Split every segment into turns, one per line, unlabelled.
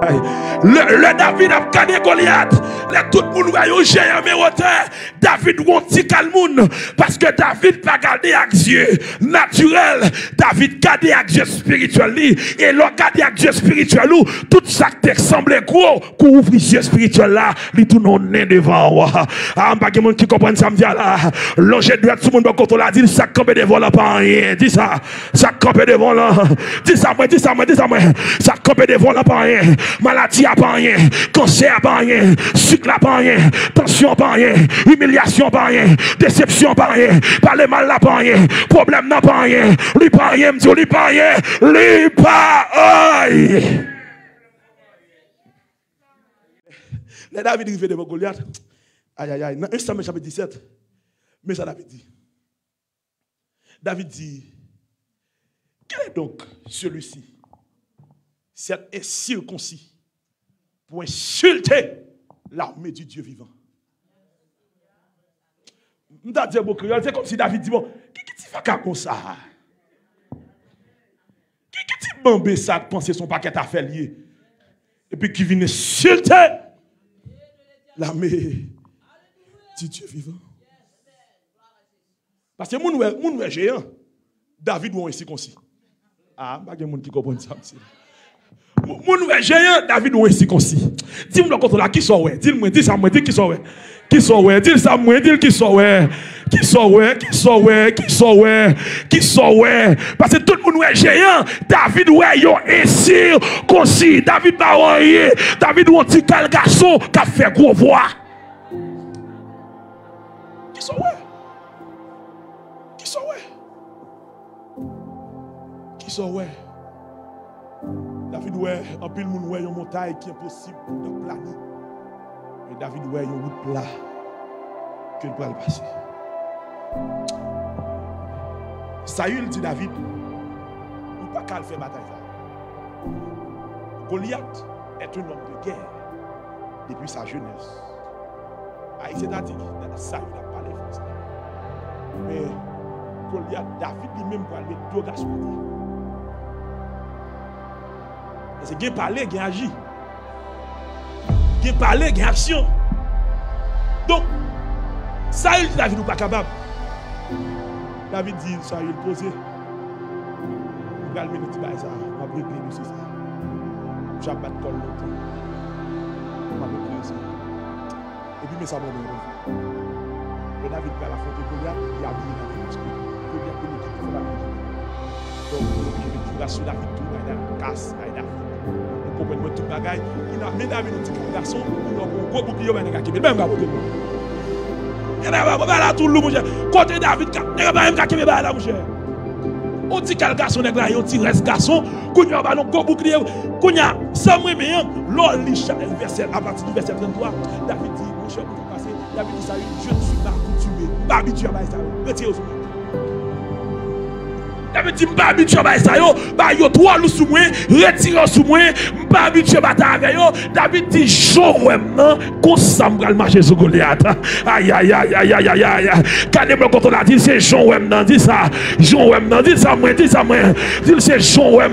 Le David a gagné Goliath. Tout le monde voit un géant méroteur. David ou un petit calmoun. Parce que David pas gardé avec Dieu naturel. David gardé avec Dieu spirituel. Et l'on gardé avec Dieu spirituel. Tout ça qui te semblait gros. Qu'on ouvre Dieu spirituel là. Il tout non né devant. Ah, pas de monde qui comprend ça me dit là. L'ange doit tout le monde quand on l'a dit. Ça campé devant là pas rien. Dis ça. Ça campé devant là. Dis ça moi. Ça campé devant là pas rien. Maladie à pas rien, cancer à pas rien, sucre à pas rien, tension à pas rien, humiliation à pas rien, déception à pas rien, parler mal à pas rien, problème à pas rien, lui pas rien, me dit lui pas rien, lui pas aïe. Les David arrivé devant Goliath. Aïe aïe aïe, dans 1 Samuel chapitre 17. Mais ça David dit. David dit, quel est donc celui-ci? Cet incirconcis pour insulter l'armée du Dieu vivant. C'est comme si David dit, bon, qui fait comme ça? Qui bambé ça de penser son paquet à faire lié? Et puis qui vient insulter l'armée du Dieu vivant. Parce que mon est géant. David ou incirconcis. Ah, pas de monde qui comprend ça. Mon géant, David ou incirconcis. Dis-moi contre là qui sont ouais. Dis-moi, dis ça moi, dis qui sont ouais. Qui sont ouais, dis ça moi, dis qui sont ouais. Qui sont ouais, qui sont ouais, qui sont ouais, qui sont ouais. Parce que tout le monde est géant. David ouais yo incirconcis. David pas rien. David ou un petit garçon qui a fait gros voix. Qui sont ouais. Qui sont ouais. Qui sont ouais. David ouais, en pile moun ouais une montagne qui est impossible de planer. Et David ouais une route plat que il peut le passer. Saül dit David, ou pas qu'à faire bataille. Goliath est un homme de guerre depuis sa jeunesse. C'est-à-dire Saül n'a pas les forces. Mais Goliath, David lui-même pour aller deux garçons. C'est qu'il parler, qu'il agit. Qu'il parler, qu'il action. Donc, Saül dit David n'est pas capable. David dit, Saül posé. Je vais aller ça. Je vais brûler de ça. Je vais battre col l'autre. Je vais brûler ça. Et puis, mais ça m'a donné. Et David va affronter Goliath, il a brûlé David parce que Goliath est l'équipe qui fait la musique. Donc, je vais dire, sur David, tout va être casse à David. Vous comprenez tout le bagage. Mais David, un petit garçon, il a un gros bouclier, il a un bouclier. Même pas côté. Il a pas tout le monde. Côté David, il a pas un bouclier là, mon cher. On dit quel garçon est là, on dit reste garçon. Quand il y a un gros bouclier, quand il y a Samuel, l'on lit verset à partir du verset 33. David dit, mon cher, vous passez. David dit, Saül, je ne suis pas accoutumé, pas habitué à ça. Retirez-vous. David dit, pas habitué à ça, yo, trois loups sous moi, retirez sous moi, pas habitué à bataille avec yo. David dit, Joël, qu'on s'en va marcher sur Goliath. Aïe, aïe, aïe, aïe, aïe, aïe, aïe. Quand on a dit, c'est Joël, dit ça, Joël, dit ça, moi, dit c'est Joël,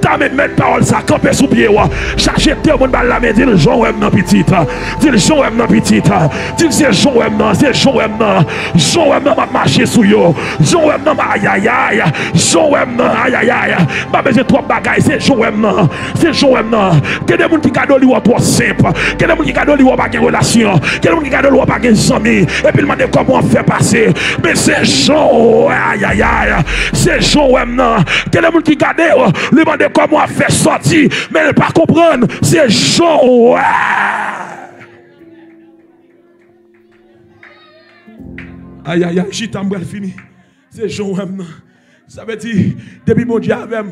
t'as même mettre parole, ça, camper sous pied, chercher tout le monde dans la main, dit Joël, petite, dit Joël, petite, dit c'est Joël, Joël, m'a marché sous yo, Joël, aïe, aïe, aïe. Joël, aïe aïe aïe, pas besoin de trop bagaille, c'est Joël, c'est Joël. Quel est le monde qui garde lui trop simple, quel est le monde qui garde lui pas de relation, quel est le monde qui garde lui pas de amis, et puis il demande comment faire passer. Mais c'est Joël, aïe aïe aïe, c'est Joël. Quel est le monde qui garde lui demande comment faire sortir, mais il ne pas comprendre, c'est Joël. Aïe aïe aïe, j'ai t'embrasse fini, c'est Joël. Ça veut dire, depuis mon Dieu avec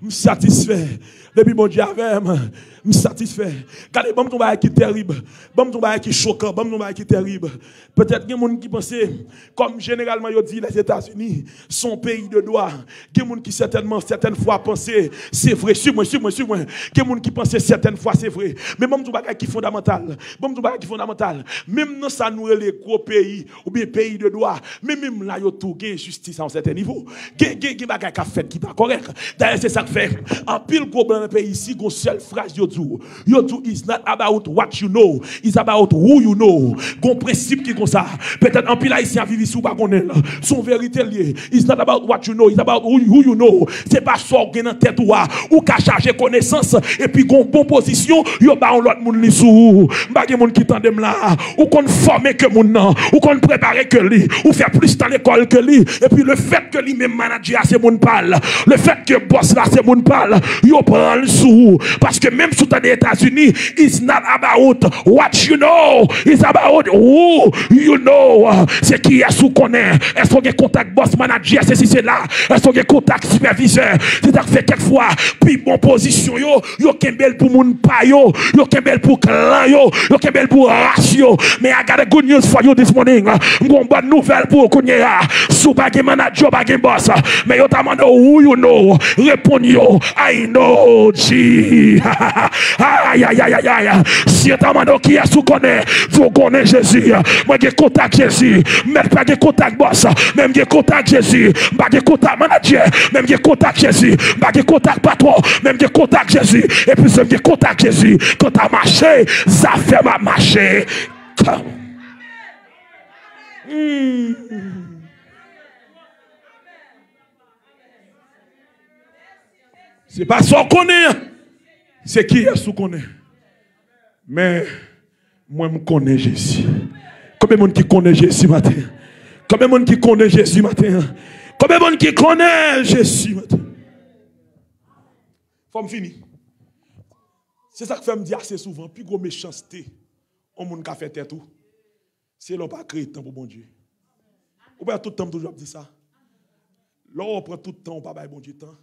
me satisfait. Depuis mon Dieu avec me satisfait. Quand les bombes tombent qui est terrible, bombes tombent qui est choquant, bombes tombent qui est terrible. Peut-être qu'il y a des gens qui pensent, comme généralement ils disent les États-Unis, sont pays de droit. Il y a des gens qui certaines fois pensent, c'est vrai, suis-moi. Il y a des gens qui pensent certaines fois c'est vrai. Mais bombes tombent qui est fondamental. Bombes tombent qui est fondamental. Même dans ça nous les gros pays ou bien pays de droit, mais même là il y a tout gain justice à un certain niveau. Gain des bagages qui fait qui pas correct. D'ailleurs, c'est ça que fait. En pile gros dans le pays ici, une seule phrase yo dit is not about what you know, it's about who you know. Gon principe qui comme ça. Peut-être en pile haïtien vivre ici ou pas connaît. Son vérité lié. It's not about what you know, it's about who you know. C'est pas ça qui dans tête ou ka charger connaissance et puis gon bon position, yo ba on l'autre monde li sou. Ba gen monde qui tandem là, ou qu'on former que moun nan, ou qu'on préparer que lui, ou faire plus dans l'école que lui. Et puis le fait que lui même manager c'est moun parle, le fait que boss là c'est moun parle, yo prend le sou parce que même sous les États-Unis, it's not about what you know, it's about who you know. C'est qui est sous connaît. Est-ce qu'on a contact boss manager, c'est si c'est là. Est-ce qu'on a contact superviseur. C'est ça que fait quelquefois puis bon position yo kembel pour moun pa yo kembel pour clan yo kembel pour race yo. Mais I got a good news for you this morning. M'gon bonne nouvelle pour kounya. Sou pa gen manager pa gen boss, mais yo ta mando who you know. Répond yo I know G. Aïe aïe aïe aïe. Si yo ta mando qui est sous connaît, vous connaissez Jésus. Moi j'ai contact Jésus. Même pas de contact boss, même j'ai contact Jésus. Pas de contact manager, même j'ai contact Jésus. Pas de contact patron, même j'ai contact Jésus. Et puis j'ai contact Jésus. Quand t'as marché, ça fait ma marcher. C'est pas ça qu'on est. C'est qui est ce qu'on est. Mais moi je connais Jésus. Combien de monde qui connaît Jésus matin? Combien de monde qui connaît Jésus matin? Combien de monde qui connaît Jésus matin? Faut me finir. C'est ça que fait me dire assez souvent, plus gros méchanceté, on monde qui fait tête tout. C'est l'on pas créé temps pour bon Dieu. Ou pas tout le temps toujours dire ça. Là on prend tout le temps, on pas bailler bon Dieu temps.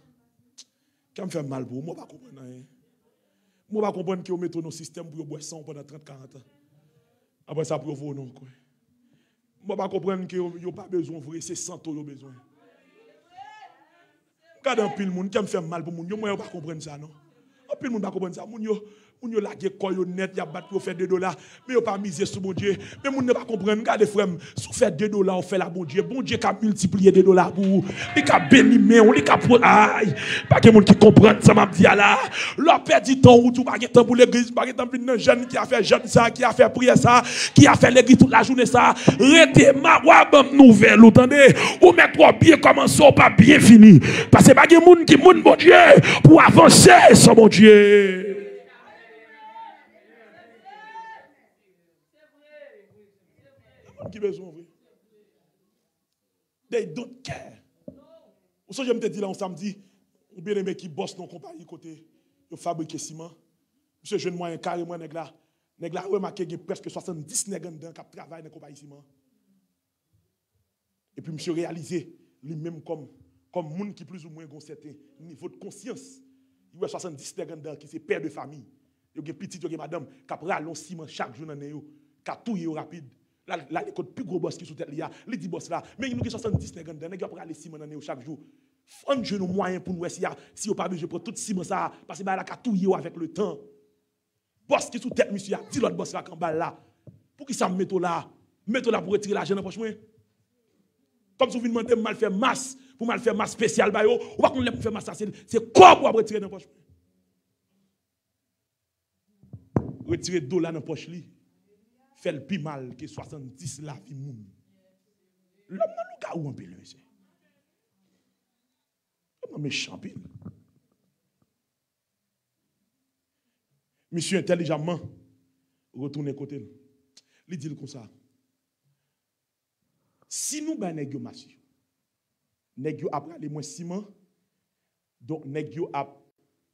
Quand me fait mal pour moi pas comprendre rien. Moi pas comprendre que on met nos système pour boire 100 pendant 30 40 ans. Après ça pour vous non quoi. Moi pas comprendre que yo pas besoin vrai, c'est 100 yo besoin. Quand un pile monde qui me fait mal pour moun yo, moi pas comprendre ça non. Un pile monde pas comprendre ça, moun yo la ge koy yo net, y a battre pour faire $2, mais yo pas miser sur bon Dieu. Mais moun ne pas comprendre, regardez frère, sous faire $2 on fait la bon Dieu qui a multiplié $2 pour vous. Il a béni mais on li ka aïe, pas que monde qui comprend ça m'a dit là. Leur perdu temps ou tout pas temps pour l'église, pas temps pour un jeune qui a fait jeune ça, qui a fait prière ça, qui a fait l'église toute la journée ça. Rete ma bonne nouvelle, vous entendez? Ou mettre bien commencer ou pas bien fini. Parce que pas que monde qui moun bon Dieu pour avancer sans bon Dieu. Qui besoin vrai. They don't care. Ou ça je me dit là un samedi, un bien aimé qui bosse dans compagnie côté de fabriquer ciment. Monsieur jeune moyen carrément nèg là remarqué qu'il y a presque 70 nèg dedans qui travaillent dans compagnie ciment. Et puis monsieur réalisé lui-même comme monde qui plus ou moins gon certain niveau de conscience. Il y a 70 nèg dedans qui c'est père de famille. Il y a petit, il y a madame qui rallonge ciment chaque jour dans yo, qui touye rapide. Là, les plus gros boss qui sont tête là, les 10 boss là, mais il nous a 70 nèg dedans, nèg après aller ciment dans chaque jour. On jeune moyen pour nous si on pas besoin prendre tout ciment ça parce que là ka touyer avec le temps. Boss qui sous tête monsieur, dit l'autre boss là en bas là. Pour qui ça mettre là pour retirer l'argent dans poche moi. Comme si vous demandez mal faire masse, pour mal faire masse spéciale ba yo, ou pas qu'on pour faire masse ça c'est quoi pour retirer dans poche. Retirer $2 dans poche li. Fait le plus mal que 70 la vie moun. L'homme dans le gars ou un peu monsieur. L'homme méchant pile. Monsieur intelligemment retourne côté. Il dit comme ça. Si nous ba nèg yo massif. Nèg yo après les moins ciment. Donc nèg yo a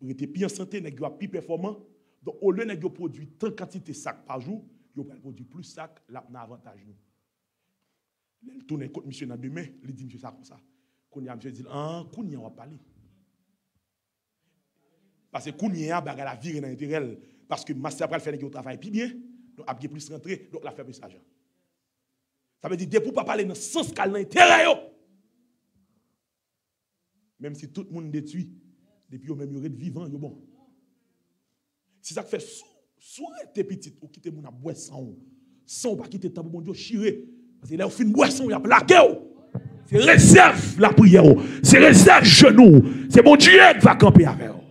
été plus en santé, nèg yo a plus performant. Donc au lieu nèg yo produit tant quantité sac par jour, yo va produire plus sac, là n'a avantage nous. Il tourne contre monsieur dans demain, il dit monsieur ça comme ça. Kounya monsieur dit Kounya on va parler. Parce que Kounya baga la vire dans intérêt parce que master après faire le travail puis bien, donc a bien plus rentrer, donc la faire plus argent. Ça veut dire depuis pas parler dans sens cal dans intérêt yo. Même si tout le monde détruit, depuis yo même yo vivant yo bon. Si ça fait sous tes petites ou quitter mon à boire sans pas quitter temps pour bon Dieu chirer parce que là au fin boisson il a plaqué C'est réserve la prière. C'est réserve genou. C'est mon Dieu qui va camper avec vous.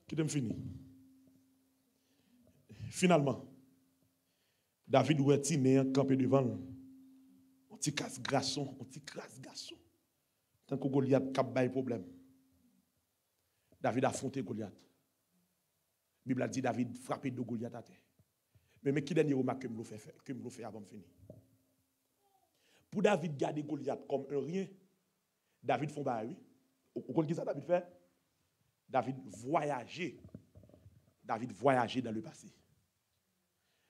Qui t'aime fini? Finalement, David ou est campé devant un petit casse garçon, un petit crasse garçon. Tant que Goliath cap bail problème. David a affronté Goliath. La Bible a dit David frappé de Goliath à terre. Mais qui dernier remarque que me fait avant de finir? Pour David garder Goliath comme un rien, David font bail oui. Vous connaissez ça David fait? David voyageait. David voyageait dans le passé.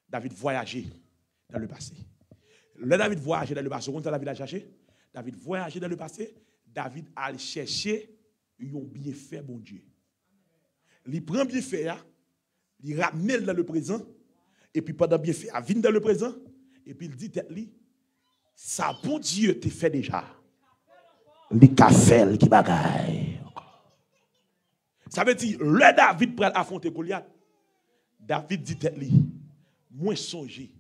David voyageait dans le passé. Le David voyageait dans le passé. Comment David a cherché? David voyageait dans le passé. David a cherché un bienfait, bon Dieu. Il prend bienfait, il ramène dans le présent, et puis pendant bienfait, il vient dans le présent, et puis il dit, ça, bon Dieu, te fait déjà. Les cafés qui bagaille. Ça veut dire, le David pour affronter Goliath, David dit, moi songer,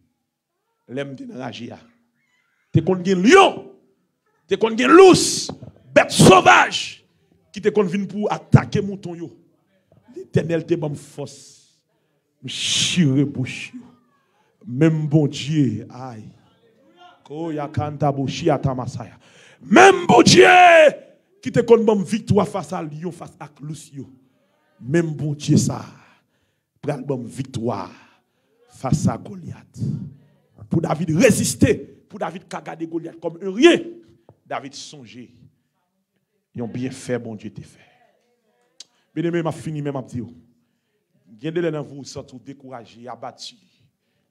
l'aime de enragé. Tu connais lion, tu connais lousse, bête sauvage, qui te convient pour attaquer mouton yo. L'Éternel te donne force. Chire bouche. Même bon Dieu, aïe. Même bon Dieu qui te donne victoire face à lion, face à Lucio. Même bon Dieu ça. Pral bon victoire face à Goliath. Pour David résister, pour David garder Goliath comme un rien. David songeait. Ils ont bien fait, bon Dieu te fait. Bien aimé, m'a fini même à dire. Gardez-les dans vous, sans tout découragé, abattu,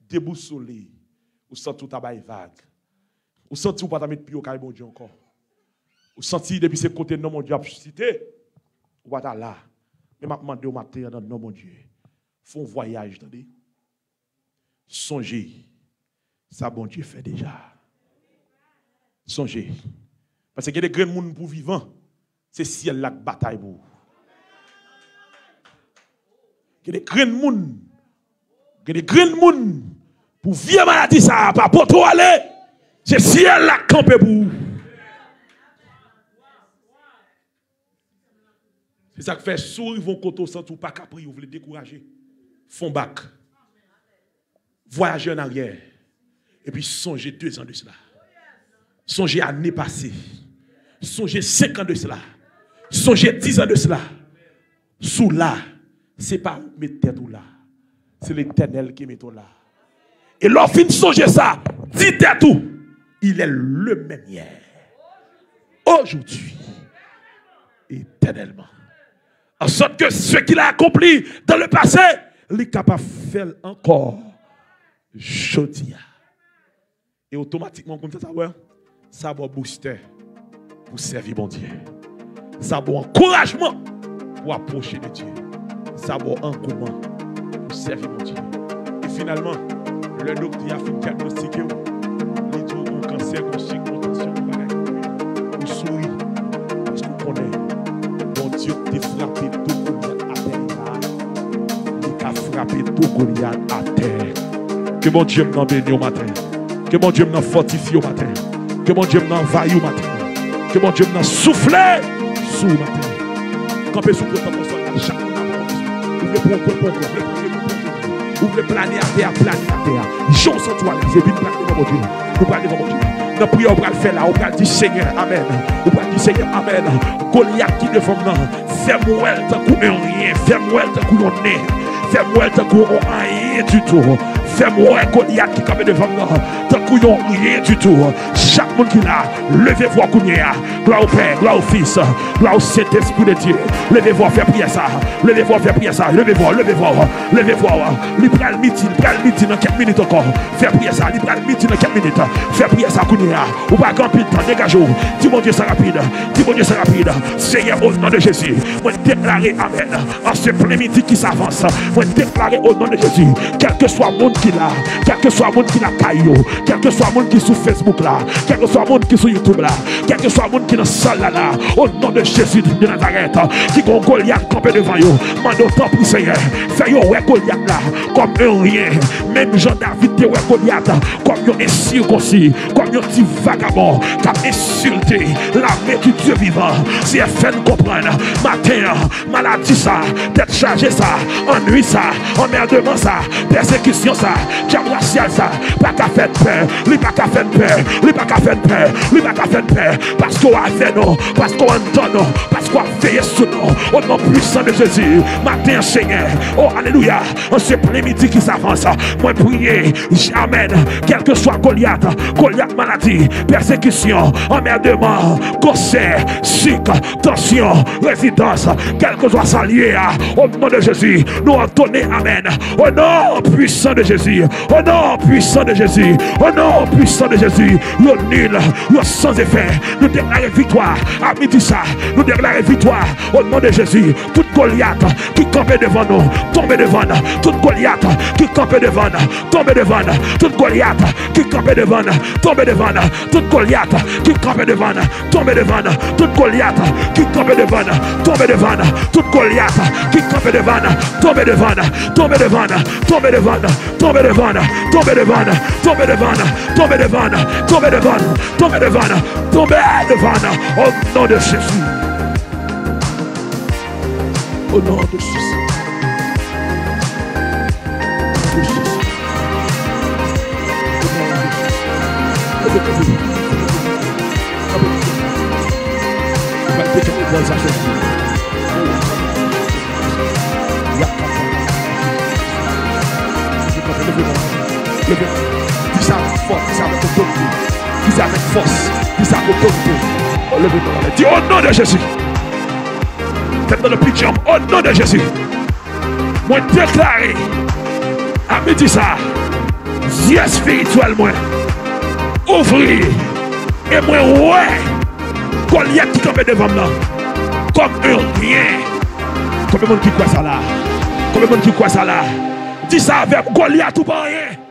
déboussolé, ou sans tout tabac vague. Ou sans tout pas mettre pied au carré, bon Dieu encore. Ou senti depuis ce côté, non, mon Dieu, cité, ou pas là. Mais m'a demandé au matin, dans non, mon Dieu. Font un voyage, attendez. Songez, ça, bon Dieu fait déjà. Songez. Parce qu'il y a des grands monde pour vivant. C'est ciel la bataille pour. Il y a des grands monde. Il y a des grands monde pour vivre maladie ça pas pour toi aller. C'est ciel la camper pour. C'est ça qui fait sourire vont côté sans tout pas capri, vous voulez décourager. Font bac. Voyager en arrière. Et puis songer 2 ans de cela. Songer année passée. Songer 5 ans de cela. Songer 10 ans de cela. Sous là, c'est pas où mettre tête ou là. C'est l'Éternel qui met tout là. Et lorsqu'il songer ça, dit tête où, il est le même hier. Aujourd'hui. Éternellement. En sorte que ce qu'il a accompli dans le passé, il est capable de faire encore. Jeudi. Et automatiquement, comme ça, ouais, ça va booster pour servir mon Dieu. Ça va encouragement pour approcher de Dieu. Ça va engouement pour servir mon Dieu. Et finalement, le docteur a fait diagnostiquer il dit un cancer, une tension, vous souriez parce que vous connaissez. Mon Dieu t'a frappé tout Goliath à terre. Il a frappé tout Goliath à terre. Que mon Dieu m'en bénisse au matin. Que mon Dieu m'en fortifie au matin. Que mon Dieu m'en envahisse au matin. Que mon Dieu m'en souffle sous le matin. Campez sous le temps, chaque monde ouvrez planer à terre, planer à terre. J'en sens toi, c'est bien planer dans mon Dieu. Vous planer dans mon Dieu. Dans prière, on va le faire là. On va dire Seigneur, Amen. On va dire Seigneur, Amen. Goliath qui devant nous, fais-moi tant qu'on rien. Fais-moi tant qu'on est. Fais-moi tant qu'on rien du tout. Fais-moi Goliath qui est devant nous, tant qu'on rien du tout. Chaque monde qui l'a, levez-vous à Kounia. Gloire au Père, gloire au Fils, gloire au Saint-Esprit de Dieu. Levez-vous à faire prier ça. Levez-vous à faire prier ça. Levez-vous, levez-vous, levez-vous. Libral midi dans 4 minutes encore. Faire prier ça. Libral midi dans 4 minutes. Faire prier ça Kounia. Ou pas grand pile temps, dégagez-vous. Dis mon Dieu, c'est rapide. Dis mon Dieu, c'est rapide. Seigneur, au nom de Jésus. Moi déclarer Amen. En ce plein midi qui s'avance. Moi déclarer au nom de Jésus. Quel que soit le monde qui l'a, quel que soit le monde qui l'a caillou, quel que soit le monde qui est sur Facebook là, quel que soit le monde qui est sur YouTube là, quel que soit le monde qui est dans la salle là, au nom de Jésus de Nazareth, qui ont Goliath campé devant eux, mande autant pour Seigneur, fais-yo ouais Goliath là, comme un rien, même Jean-David te ouais Goliath, comme un incirconcis, comme un petit vagabond, qui a insulté l'armée du Dieu vivant, si elle fait comprendre, matin, maladie ça, tête chargée ça, ennui ça, emmerdement ça, persécution ça, diable racial ça, pas qu'à faire peur, lui pas qu'à faire peur, lui pas qu'à faire peur, lui pas qu'à faire peur, parce qu'on a fait non, parce qu'on entend non, parce qu'on a veillé sur nous, au nom puissant de Jésus, matin Seigneur, oh alléluia, en ce plein midi qui s'avance, moi prier, amen, quel que soit Goliath, Goliath maladie, persécution, emmerdement, cancer, sucre, tension, résidence, quel que soit ça lié, au nom de Jésus, nous entonnons amen, au nom puissant de Jésus, au nom puissant de Jésus, au nom puissant de Jésus, le nul, le sans effet, nous déclarons victoire, à midi ça, nous déclarons victoire, au nom de Jésus, toute Goliath qui campait devant nous, tombe devant nous, toute Goliath qui campait devant nous, tombe devant nous, toute Goliath qui campait devant nous, tombe devant nous, toute Goliath qui campait devant nous, tombe devant nous, toute Goliath qui campait devant nous, tombe devant nous, toute Goliath qui campait devant nous, tombe devant nous, tombe devant nous, tombe devant nous, tombe devant nous, tombe devant nous, tombe devant nous, tombe devant nous, tombe devant nous, tombe devant nous, tombe devant nous, au nom de Jésus. Au nom de Jésus. Dis ça avec force, dis ça avec autorité, dis ça avec force, dis ça avec autorité. Dis au nom de Jésus. Faites dans le pitch, au nom de Jésus. Moi déclaré à midi ça, yeux spirituel moi, ouvrir et moi ouais, Goliath qui tombe devant moi, comme un rien. Combien de monde qui croit ça là? Combien de monde qui croit ça là? Dis ça avec Goliath ou pas rien.